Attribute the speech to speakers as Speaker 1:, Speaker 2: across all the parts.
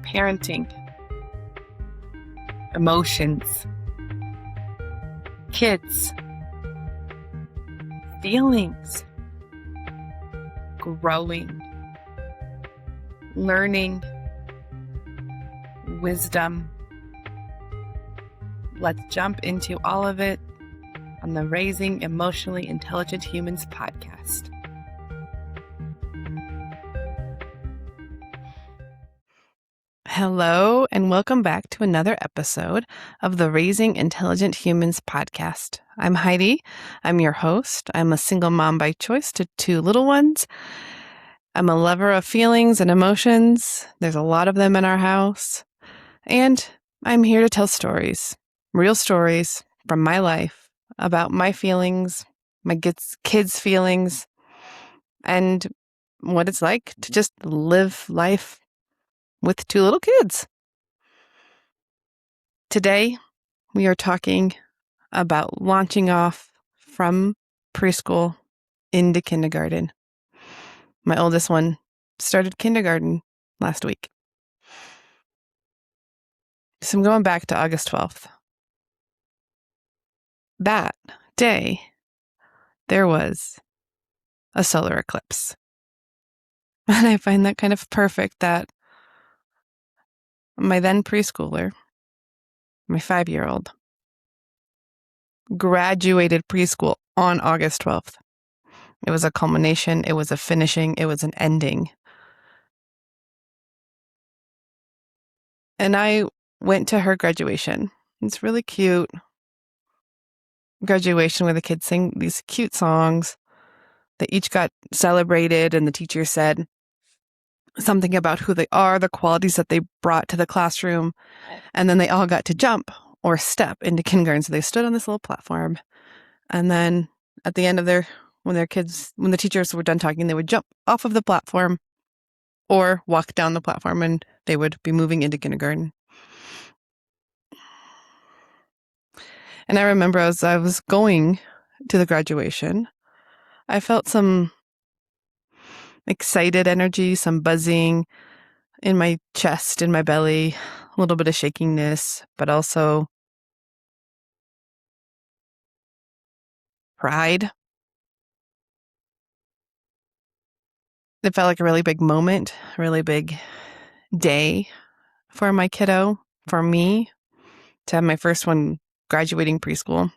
Speaker 1: parenting, emotions, kids, feelings, growing, learning, wisdom. Let's jump into all of it on the Raising Emotionally Intelligent Humans podcast. Hello, and welcome back to another episode of the Raising Intelligent Humans podcast. I'm Heidi. I'm your host. I'm a single mom by choice to two little ones. I'm a lover of feelings and emotions. There's a lot of them in our house. And I'm here to tell stories, real stories from my life about my feelings, my kids' feelings, and what it's like to just live life with two little kids. Today, we are talking about launching off from preschool into kindergarten. My oldest one started kindergarten last week. So I'm going back to August 12th. That day, there was a solar eclipse. And I find that kind of perfect that my then preschooler, my 5-year-old, graduated preschool on August 12th. It was a culmination, it was a finishing, it was an ending. And I went to her graduation. It's really cute. Graduation where the kids sing these cute songs. They each got celebrated, and the teacher said something about who they are, the qualities that they brought to the classroom. And then they all got to jump or step into kindergarten. So they stood on this little platform. And then at the end of when the teachers were done talking, they would jump off of the platform or walk down the platform, and they would be moving into kindergarten. And I remember as I was going to the graduation, I felt some excited energy, some buzzing in my chest, in my belly, a little bit of shakiness, but also pride. It felt like a really big moment, a really big day for my kiddo, for me, to have my first one graduating preschool,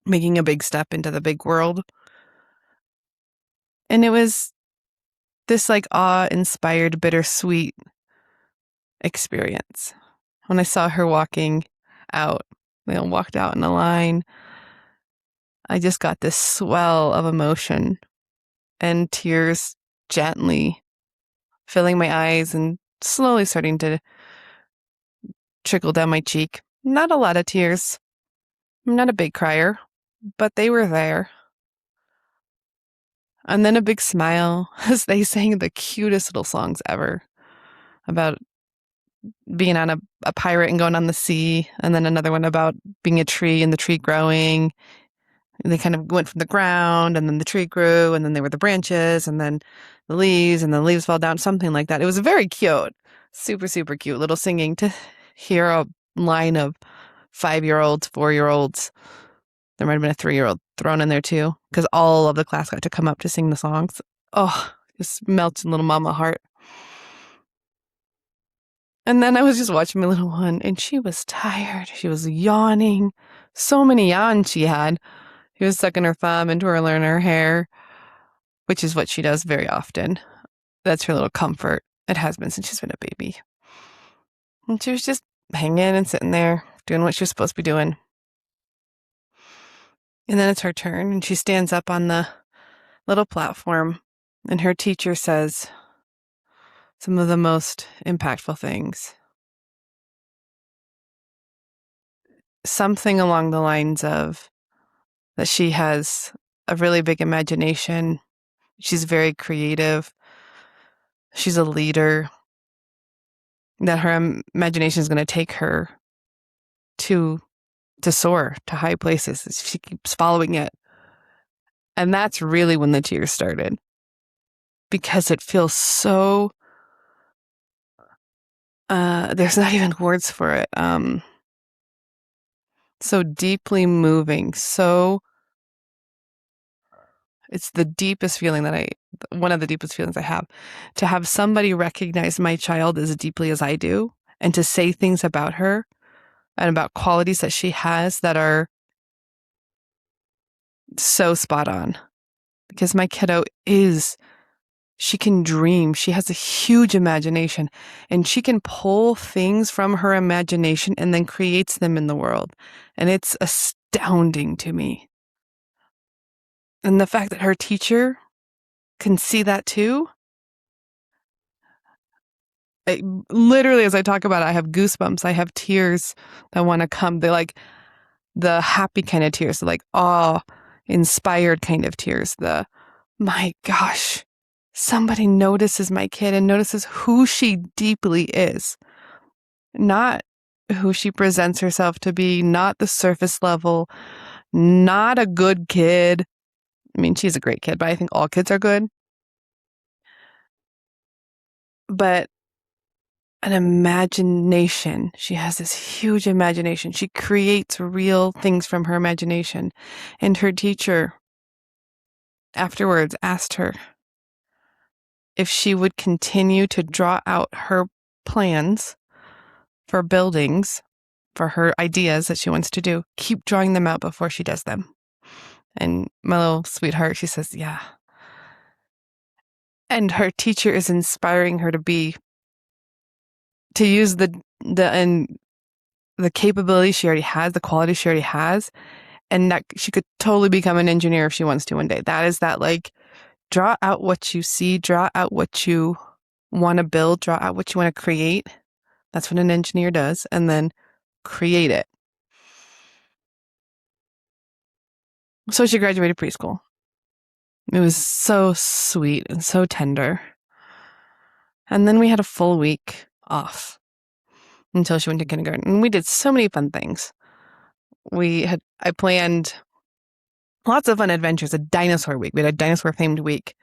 Speaker 1: making a big step into the big world. And it was this awe-inspired, bittersweet experience. When I saw her walking out, walked out in a line, I just got this swell of emotion and tears gently filling my eyes and slowly starting to trickle down my cheek. Not a lot of tears. I'm not a big crier, but they were there. And then a big smile as they sang the cutest little songs ever about being on a pirate and going on the sea, and then another one about being a tree and the tree growing. And they kind of went from the ground, and then the tree grew, and then they were the branches, and then the leaves fell down, something like that. It was very cute. Super, super cute little singing to hear a line of 5-year-olds, 4-year-olds. There might have been a 3-year-old thrown in there too, because all of the class got to come up to sing the songs. Oh, just melts in little mama heart. And then I was just watching my little one, and she was tired. She was yawning. So many yawns she had. She was sucking her thumb and twirling her hair, which is what she does very often. That's her little comfort. It has been since she's been a baby. And she was just hanging and sitting there, doing what she was supposed to be doing. And then it's her turn, and she stands up on the little platform, and her teacher says some of the most impactful things. Something along the lines of that she has a really big imagination. She's very creative. She's a leader. That her imagination is going to take her to soar to high places. She keeps following it. And that's really when the tears started. Because it feels so there's not even words for it. So deeply moving. It's the deepest feeling one of the deepest feelings I have, to have somebody recognize my child as deeply as I do, and to say things about her and about qualities that she has that are so spot on. Because my kiddo she can dream. She has a huge imagination, and she can pull things from her imagination and then creates them in the world. And it's astounding to me. And the fact that her teacher can see that too. Literally, as I talk about it, I have goosebumps. I have tears that want to come. They're like the happy kind of tears, like awe-inspired kind of tears. My gosh, somebody notices my kid and notices who she deeply is, not who she presents herself to be, not the surface level, not a good kid. I mean, she's a great kid, but I think all kids are good. But an imagination. She has this huge imagination. She creates real things from her imagination. And her teacher afterwards asked her if she would continue to draw out her plans for buildings, for her ideas that she wants to do, keep drawing them out before she does them. And my little sweetheart, she says, yeah. And her teacher is inspiring her to use the capability she already has, the quality she already has, and that she could totally become an engineer if she wants to one day. That is that, like, draw out what you see, draw out what you want to build, draw out what you want to create. That's what an engineer does, and then create it. So she graduated preschool. It was so sweet and so tender. And then we had a full week off until she went to kindergarten. And we did so many fun things. I planned lots of fun adventures, a dinosaur week. We had a dinosaur themed week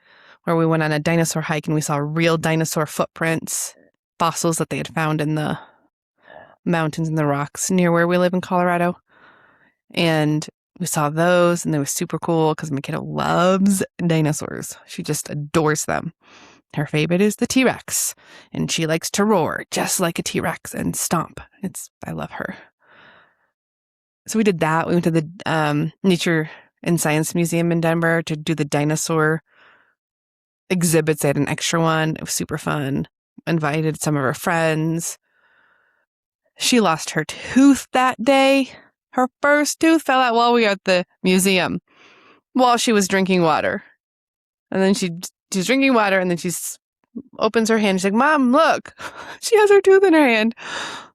Speaker 1: where we went on a dinosaur hike and we saw real dinosaur footprints, fossils that they had found in the mountains and the rocks near where we live in Colorado. And we saw those, and they were super cool because my kiddo loves dinosaurs. She just adores them. Her favorite is the T-Rex, and she likes to roar just like a T-Rex and stomp. I love her. So we did that. We went to the Nature and Science Museum in Denver to do the dinosaur exhibits. They had an extra one. It was super fun. Invited some of her friends. She lost her tooth that day. Her first tooth fell out while we were at the museum, while she was drinking water. And then she's drinking water, and then she opens her hand. She's like, Mom, look, she has her tooth in her hand.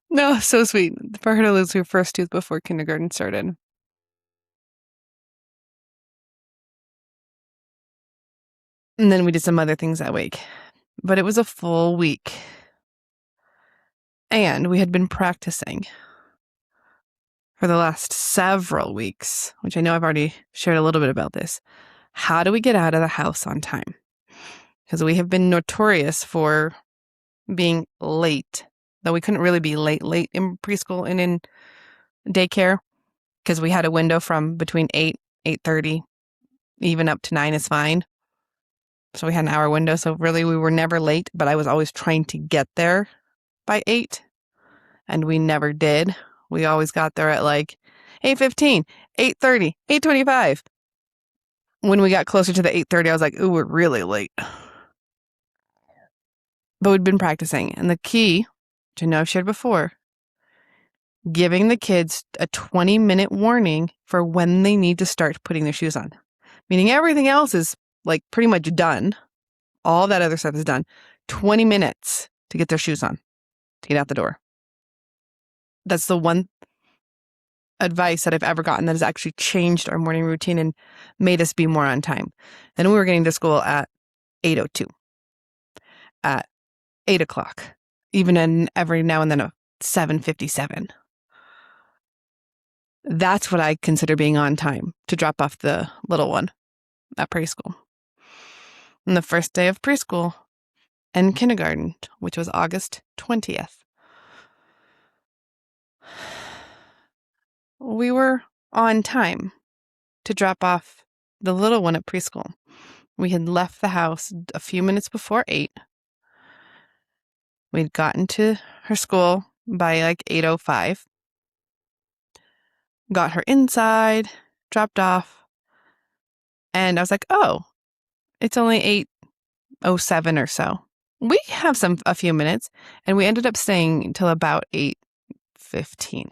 Speaker 1: No, so sweet for her to lose her first tooth before kindergarten started. And then we did some other things that week, but it was a full week. And we had been practicing for the last several weeks, which I know I've already shared a little bit about this. How do we get out of the house on time? Because we have been notorious for being late, though we couldn't really be late in preschool and in daycare, because we had a window from between 8:30, even up to 9 is fine. So we had an hour window. So really we were never late, but I was always trying to get there by 8, and we never did. We always got there at like 8:15, 8:30, 8:25. When we got closer to the 8:30, I was like, ooh, we're really late. But we'd been practicing. And the key, which I know I've shared before, giving the kids a 20-minute warning for when they need to start putting their shoes on. Meaning everything else is like pretty much done. All that other stuff is done. 20 minutes to get their shoes on, to get out the door. That's the one advice that I've ever gotten that has actually changed our morning routine and made us be more on time. Then we were getting to school at 8:02, at 8 o'clock, even every now and then a 7:57. That's what I consider being on time to drop off the little one at preschool. And the first day of preschool and kindergarten, which was August 20th, We were on time to drop off the little one at preschool. We had left the house a few minutes before 8. We'd gotten to her school by like 8:05. Got her inside, dropped off, and I was like, oh, it's only 8:07 or so. We have a few minutes, and we ended up staying till about 8:15.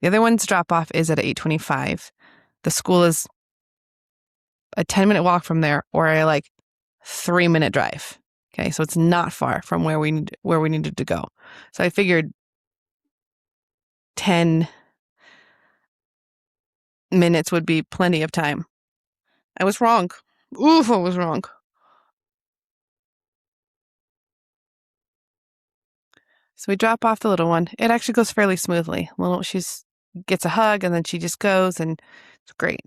Speaker 1: The other one's drop off is at 8:25. The school is a 10-minute walk from there, or a like 3-minute drive. Okay, so it's not far from where we needed to go. So I figured 10 minutes would be plenty of time. I was wrong. Oof, I was wrong. So we drop off the little one. It actually goes fairly smoothly. She's gets a hug and then she just goes, and it's great.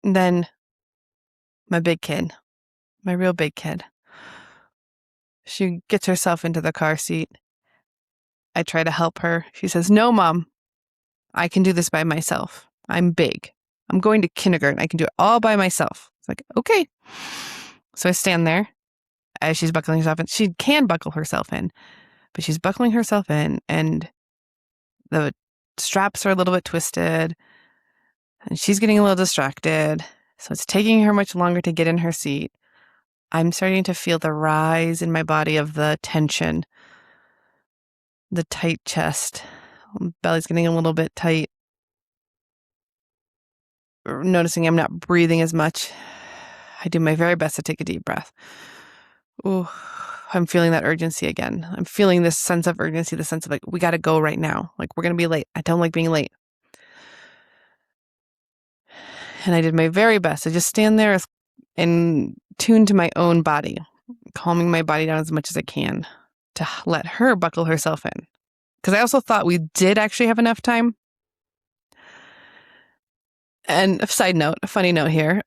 Speaker 1: And then my big kid, my real big kid, she gets herself into the car seat. I try to help her. She says, "No, Mom, I can do this by myself. I'm big. I'm going to kindergarten. I can do it all by myself." It's like, okay. So I stand there as she's buckling herself in. She can buckle herself in, but she's buckling herself in, and the straps are a little bit twisted, and she's getting a little distracted. So it's taking her much longer to get in her seat. I'm starting to feel the rise in my body of the tension, the tight chest. Belly's getting a little bit tight. Noticing I'm not breathing as much. I do my very best to take a deep breath. Ooh, I'm feeling that urgency again. I'm feeling this sense of urgency, the sense of like, we got to go right now. Like, we're going to be late. I don't like being late. And I did my very best to just stand there and tune to my own body, calming my body down as much as I can to let her buckle herself in. Because I also thought we did actually have enough time. And a side note, a funny note here,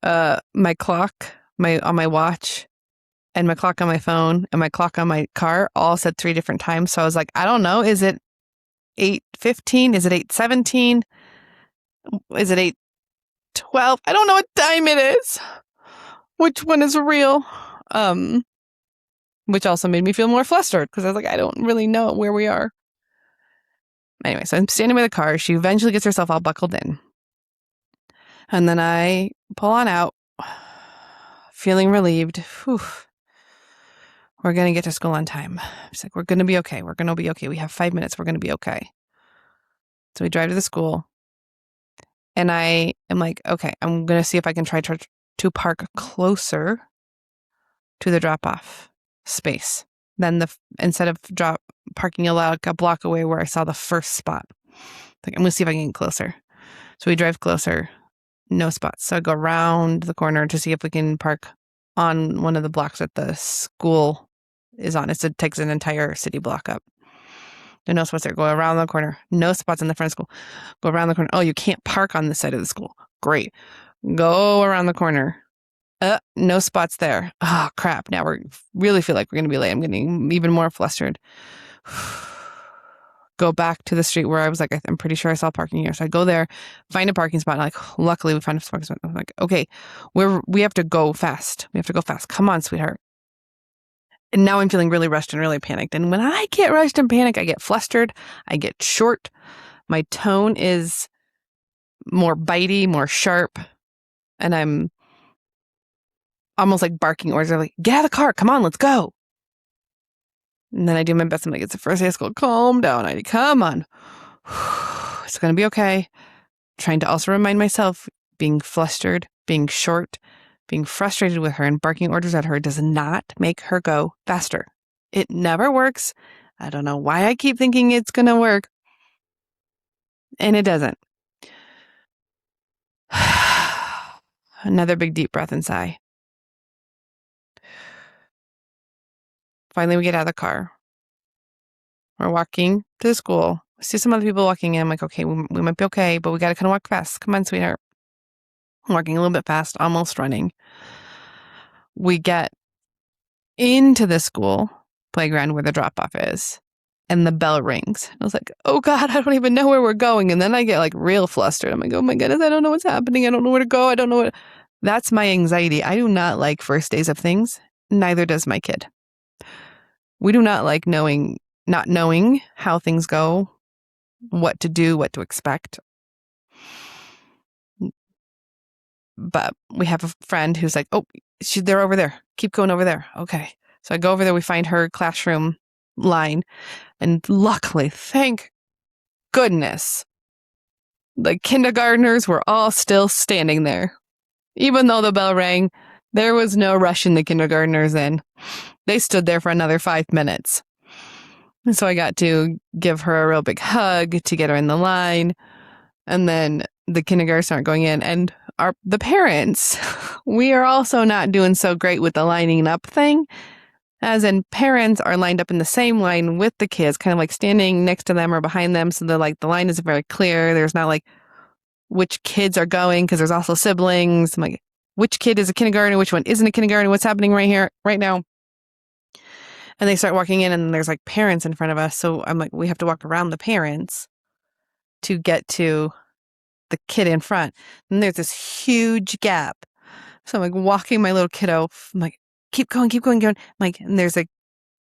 Speaker 1: my clock on my watch and my clock on my phone and my clock on my car all said 3 different times. So I was like, I don't know. Is it 8:15? Is it 8:17? Is it 8:12? I don't know what time it is. Which one is real? Which also made me feel more flustered because I was like, I don't really know where we are. Anyway, so I'm standing by the car. She eventually gets herself all buckled in. And then I pull on out, feeling relieved. Whew. We're going to get to school on time. She's like, we're going to be okay. We're going to be okay. We have 5 minutes. We're going to be okay. So we drive to the school. And I am like, okay, I'm going to see if I can try to park closer to the drop-off space than instead of parking a block away where I saw the first spot. Like, I'm going to see if I can get closer. So we drive closer. No spots. So I go around the corner to see if we can park on one of the blocks that the school is on. It takes an entire city block up. There are no spots there. Go around the corner. No spots in the front of school. Go around the corner. Oh, you can't park on this side of the school. Great. Go around the corner. No spots there. Oh, crap. Now we really feel like we're going to be late. I'm getting even more flustered. Go back to the street where I was like, I'm pretty sure I saw parking here. So I go there, find a parking spot. And like, luckily we found a parking spot. I'm like, okay, we have to go fast. We have to go fast. Come on, sweetheart. And now I'm feeling really rushed and really panicked. And when I get rushed and panicked, I get flustered. I get short. My tone is more bitey, more sharp. And I'm almost like barking orders. I'm like, get out of the car. Come on, let's go. And then I do my best. I'm like, it's the first day of school. Calm down, Heidi. Come on. It's going to be okay. Trying to also remind myself, being flustered, being short, being frustrated with her and barking orders at her does not make her go faster. It never works. I don't know why I keep thinking it's going to work. And it doesn't. Another big deep breath and sigh. Finally, we get out of the car. We're walking to the school. We see some other people walking in. I'm like, okay, we might be okay, but we got to kind of walk fast. Come on, sweetheart. I'm walking a little bit fast, almost running. We get into the school playground where the drop-off is. and the bell rings. I was like, oh God, I don't even know where we're going. And then I get like real flustered. I'm like, oh my goodness, I don't know what's happening. I don't know where to go. I don't know what. That's my anxiety. I do not like first days of things. Neither does my kid. We do not like not knowing how things go, what to do, what to expect. But we have a friend who's like, oh, they're over there. Keep going over there. Okay. So I go over there. We find her classroom line. And luckily, thank goodness, the kindergartners were all still standing there. Even though the bell rang, there was no rushing the kindergartners in. They stood there for another 5 minutes. And so I got to give her a real big hug to get her in the line. And then the kindergartners aren't going in. And the parents, we are also not doing so great with the lining up thing. As in, parents are lined up in the same line with the kids, kind of like standing next to them or behind them. So the line isn't very clear. There's not like which kids are going because there's also siblings. I'm like, which kid is a kindergarten? Which one isn't a kindergarten? What's happening right here, right now? And they start walking in and there's like parents in front of us. So I'm like, we have to walk around the parents to get to the kid in front. And there's this huge gap. So I'm like walking my little kiddo. I'm like, keep going, going. I'm like, and there's a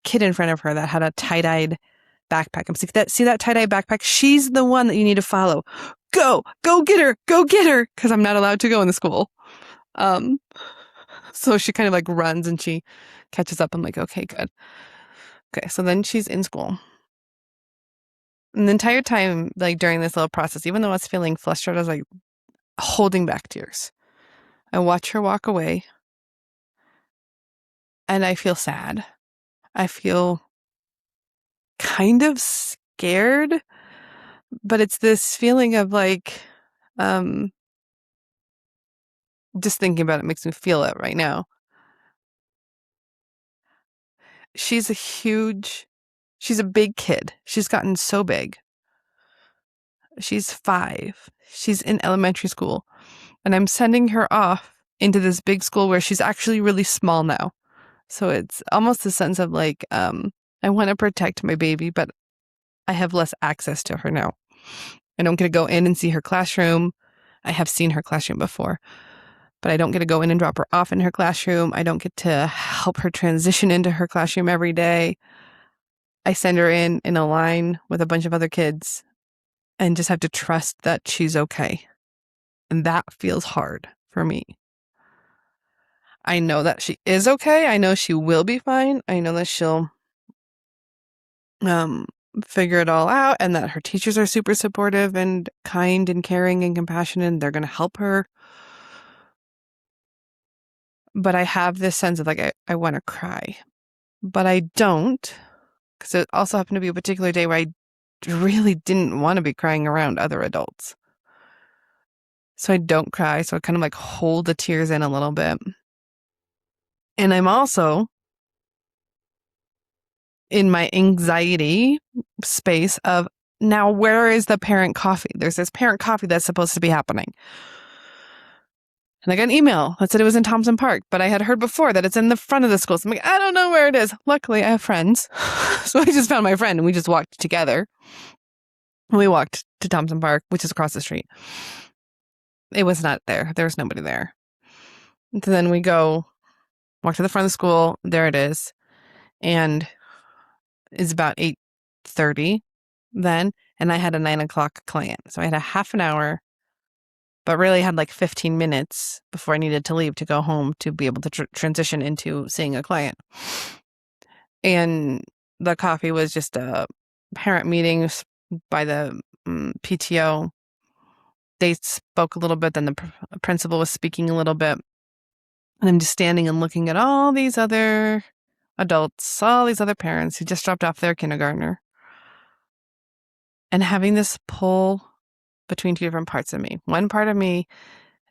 Speaker 1: kid in front of her that had a tie-dyed backpack. I'm like, see that tie-dyed backpack? She's the one that you need to follow. Go get her, because I'm not allowed to go in the school. So she kind of like runs and she catches up. I'm like, okay, good. Okay, so then she's in school. And the entire time, like during this little process, even though I was feeling flustered, I was like holding back tears. I watch her walk away and I feel sad. I feel kind of scared, but it's this feeling of like, just thinking about it makes me feel it right now. She's a big kid. She's gotten so big. She's 5. She's in elementary school. And I'm sending her off into this big school where she's actually really small now. So it's almost a sense of like, I want to protect my baby, but I have less access to her now. I don't get to go in and see her classroom. I have seen her classroom before, but I don't get to go in and drop her off in her classroom. I don't get to help her transition into her classroom every day. I send her in a line with a bunch of other kids and just have to trust that she's okay. And that feels hard for me. I know that she is okay. I know she will be fine. I know that she'll figure it all out and that her teachers are super supportive and kind and caring and compassionate and they're going to help her. But I have this sense of like, I want to cry, but I don't, because it also happened to be a particular day where I really didn't want to be crying around other adults. So I don't cry. So I kind of like hold the tears in a little bit. And I'm also in my anxiety space of now, where is the parent coffee? There's this parent coffee that's supposed to be happening. And I got an email that said it was in Thompson Park, but I had heard before that it's in the front of the school. So I'm like, I don't know where it is. Luckily, I have friends. So I just found my friend and we just walked together. We walked to Thompson Park, which is across the street. It was not there. There was nobody there. And so then we walk to the front of the school. There it is. And it's about 8:30 then. And I had a 9:00 client. So I had a half an hour, but really had like 15 minutes before I needed to leave to go home to be able to transition into seeing a client. And the coffee was just a parent meeting by the PTO. They spoke a little bit, then the principal was speaking a little bit. And I'm just standing and looking at all these other adults, all these other parents who just dropped off their kindergartner. And having this pull between two different parts of me. One part of me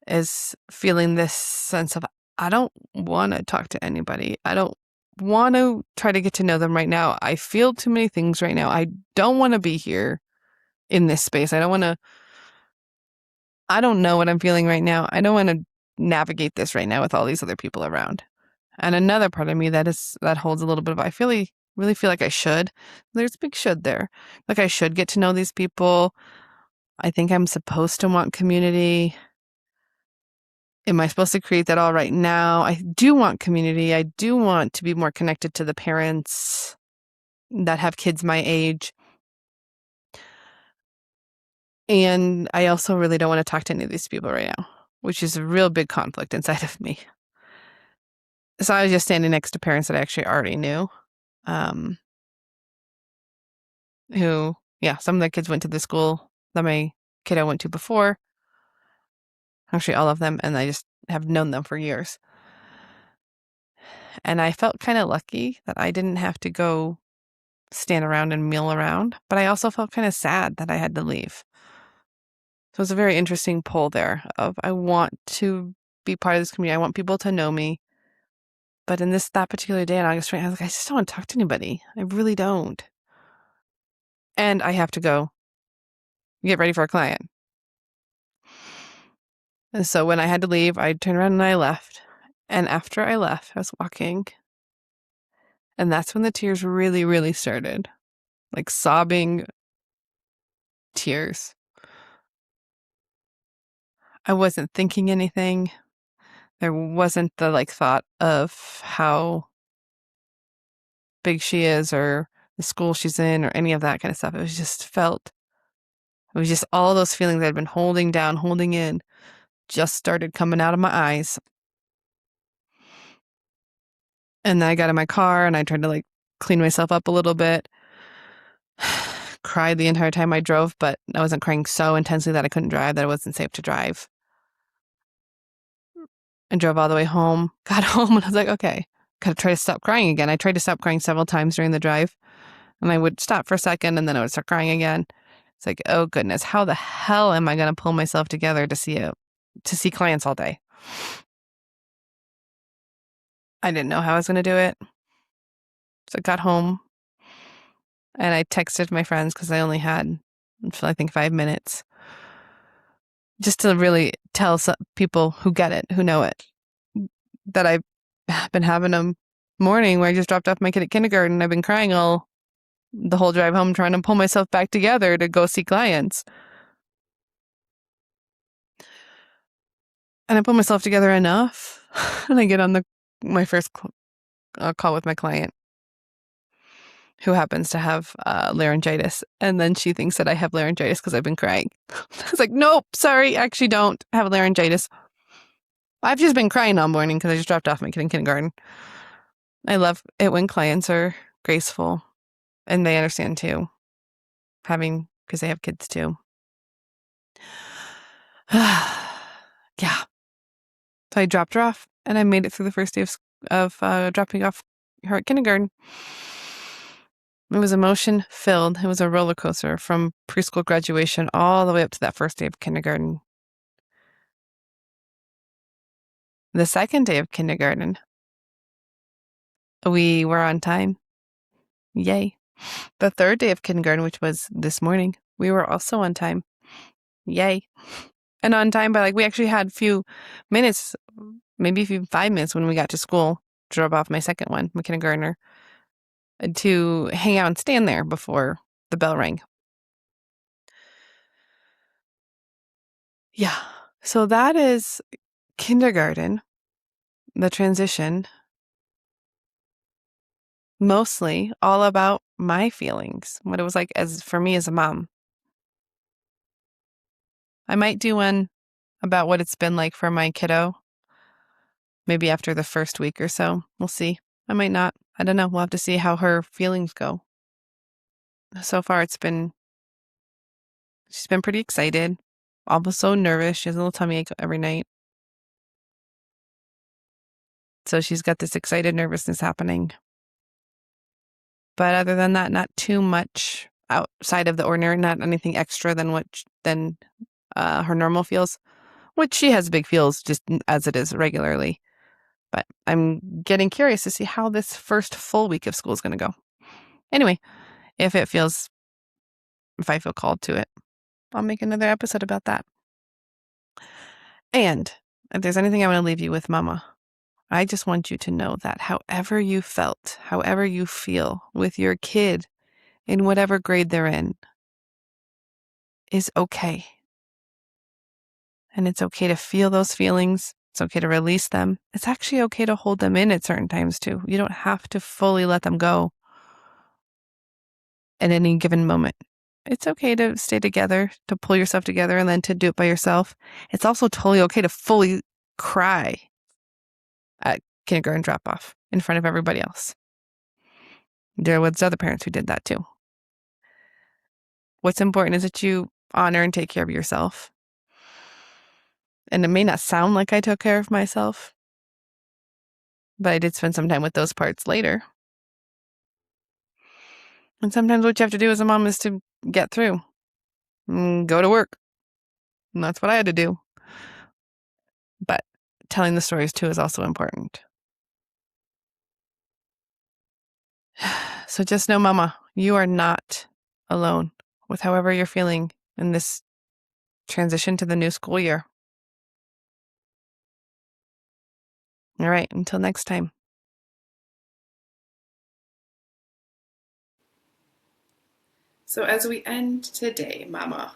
Speaker 1: is feeling this sense of, I don't want to talk to anybody. I don't want to try to get to know them right now. I feel too many things right now. I don't want to be here in this space. I don't know what I'm feeling right now. I don't want to navigate this right now with all these other people around. And another part of me that holds a little bit of, I feel Really feel like I should. There's a big should there. Like I should get to know these people. I think I'm supposed to want community. Am I supposed to create that all right now? I do want community. I do want to be more connected to the parents that have kids my age. And I also really don't want to talk to any of these people right now, which is a real big conflict inside of me. So I was just standing next to parents that I actually already knew, who, yeah, some of the kids went to the school that my kiddo went to before. Actually, all of them, and I just have known them for years. And I felt kind of lucky that I didn't have to go stand around and meal around, but I also felt kind of sad that I had to leave. So it's a very interesting pull there of I want to be part of this community. I want people to know me. But in that particular day on August 20th, I was like, I just don't want to talk to anybody. I really don't. And I have to go get ready for a client. And so when I had to leave, I turned around and I left. And after I left, I was walking. And that's when the tears really, really started. Like sobbing tears. I wasn't thinking anything. There wasn't the thought of how big she is or the school she's in or any of that kind of stuff. It was just all those feelings I'd been holding down, holding in, just started coming out of my eyes. And then I got in my car and I tried to clean myself up a little bit. Cried the entire time I drove, but I wasn't crying so intensely that I couldn't drive, that it wasn't safe to drive. I drove all the way home, got home, and I was like, okay, gotta try to stop crying again. I tried to stop crying several times during the drive, and I would stop for a second, and then I would start crying again. It's like, oh goodness, how the hell am I gonna pull myself together to see clients all day? I didn't know how I was gonna do it. So I got home, and I texted my friends because I only had, I think, 5 minutes, just to really tell some people who get it, who know it, that I've been having a morning where I just dropped off my kid at kindergarten. I've been crying the whole drive home, trying to pull myself back together to go see clients. And I pull myself together enough, and I get on my first call with my client, who happens to have laryngitis. And then she thinks that I have laryngitis because I've been crying. I was like, nope, sorry, I actually don't have laryngitis. I've just been crying all morning because I just dropped off my kid in kindergarten. I love it when clients are graceful and they understand too, because they have kids too. Yeah. So I dropped her off and I made it through the first day of dropping off her at kindergarten. It was emotion filled. It was a roller coaster from preschool graduation all the way up to that first day of kindergarten. The second day of kindergarten, we were on time. Yay. The third day of kindergarten, which was this morning, we were also on time. Yay. And on time by we actually had a few minutes, maybe even 5 minutes when we got to school, drove off my second one, my kindergartner, to hang out and stand there before the bell rang. Yeah. So that is kindergarten, the transition, mostly all about my feelings, what it was like for me as a mom. I might do one about what it's been like for my kiddo, maybe after the first week or so. We'll see. I might not. I don't know. We'll have to see how her feelings go. So far, she's been pretty excited, almost so nervous. She has a little tummy ache every night. So she's got this excited nervousness happening. But other than that, not too much outside of the ordinary, not anything extra than her normal feels, which she has big feels just as it is regularly. But I'm getting curious to see how this first full week of school is going to go. Anyway, if I feel called to it, I'll make another episode about that. And if there's anything I want to leave you with, Mama, I just want you to know that however you felt, however you feel with your kid in whatever grade they're in is okay. And it's okay to feel those feelings. It's okay to release them. It's actually okay to hold them in at certain times too. You don't have to fully let them go at any given moment. It's okay to stay together, to pull yourself together, and then to do it by yourself. It's also totally okay to fully cry at kindergarten drop off in front of everybody else. There was other parents who did that too. What's important is that you honor and take care of yourself. And it may not sound like I took care of myself, but I did spend some time with those parts later. And sometimes what you have to do as a mom is to get through and go to work. And that's what I had to do. But telling the stories too is also important. So just know, Mama, you are not alone with however you're feeling in this transition to the new school year. All right, until next time. So as we end today, Mama,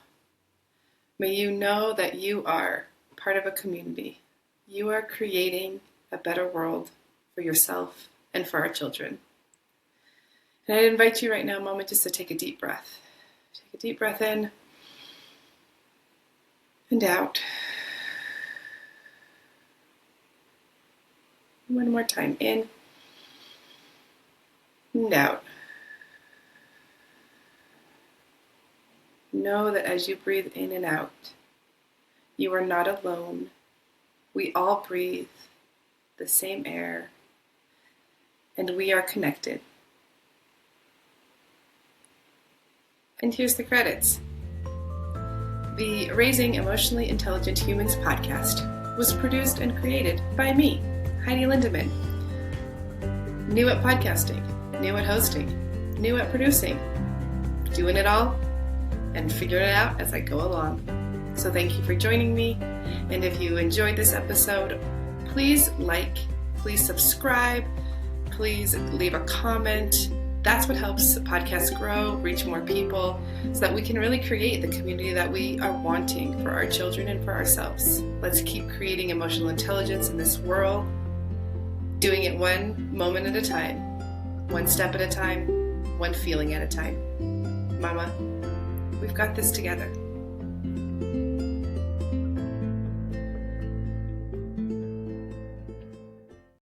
Speaker 1: may you know that you are part of a community. You are creating a better world for yourself and for our children. And I invite you right now, Mama, just to take a deep breath. Take a deep breath in and out. One more time, in and out. Know that as you breathe in and out, you are not alone. We all breathe the same air, and we are connected. And here's the credits. The Raising Emotionally Intelligent Humans podcast was produced and created by me, Heidi Lindemann. New at podcasting, new at hosting, new at producing, doing it all and figuring it out as I go along. So thank you for joining me. And if you enjoyed this episode, please like, please subscribe, please leave a comment. That's what helps the podcast grow, reach more people, so that we can really create the community that we are wanting for our children and for ourselves. Let's keep creating emotional intelligence in this world, doing it one moment at a time, one step at a time, one feeling at a time. Mama, we've got this together.